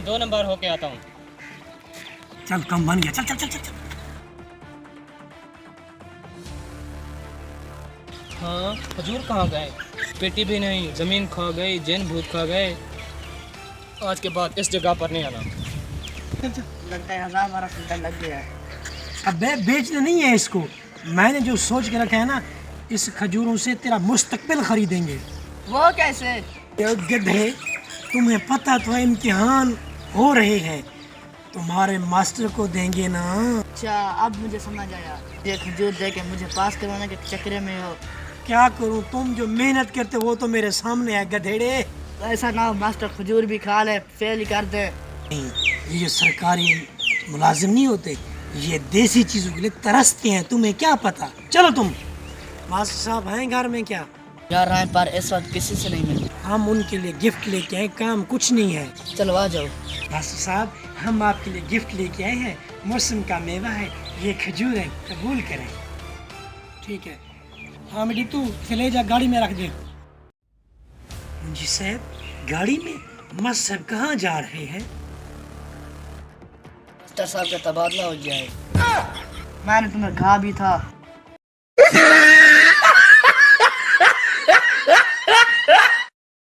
2 number होके आता हूँ। चल कम बन गया, चल चल चल चल, चल। हाँ, खजूर कहाँ गए? पेटी भी नहीं, ज़मीन खा गई, जैन भूत खा गए। आज के बाद इस जगह पर नहीं आना। लगता है हज़ार हमारा फिल्टर लग गया है। अबे बेचना नहीं है इसको, मैंने जो सोच के रखा है ना, इस खजूरों से तेरा मुस्तकबिल खरीदेंगे। वो कैसे? ये गधे, तुम्हें पता तो है इम्तिहान हो रहे हैं, तुम्हारे मास्टर को देंगे ना। अच्छा, अब मुझे समझ आया। ये खजूर दे के मुझे पास करवाने के चक्कर में हो। क्या करूं, तुम जो मेहनत करते हो वो तो मेरे सामने है गधेड़े। ऐसा ना हो मास्टर खजूर भी खा ले, फेल ही कर दे। नहीं, ये जो सरकारी मुलाजिम नहीं होते, ये देसी चीजों के लिए तरसते हैं, तुम्हें क्या पता। चलो तुम, मास्टर साहब हैं घर में क्या? यार राय पर इस वक्त किसी से नहीं मिली। हम उनके लिए गिफ्ट लेके आए, काम कुछ नहीं है। चलो आ जाओ। मास्टर साहब, हम आपके लिए गिफ्ट लेके आए हैं, मौसम का मेवा है, ये खजूर है, कबूल करें। ठीक है, हाँ बेटी तू इसे ले जा, गाड़ी में रख दे। मुंशी साहब, गाड़ी में? मास्टर साहब कहाँ जा रहे हैं? मास्टर साहब का तबादला हो गया है। मैंने तुम्हें कहा भी था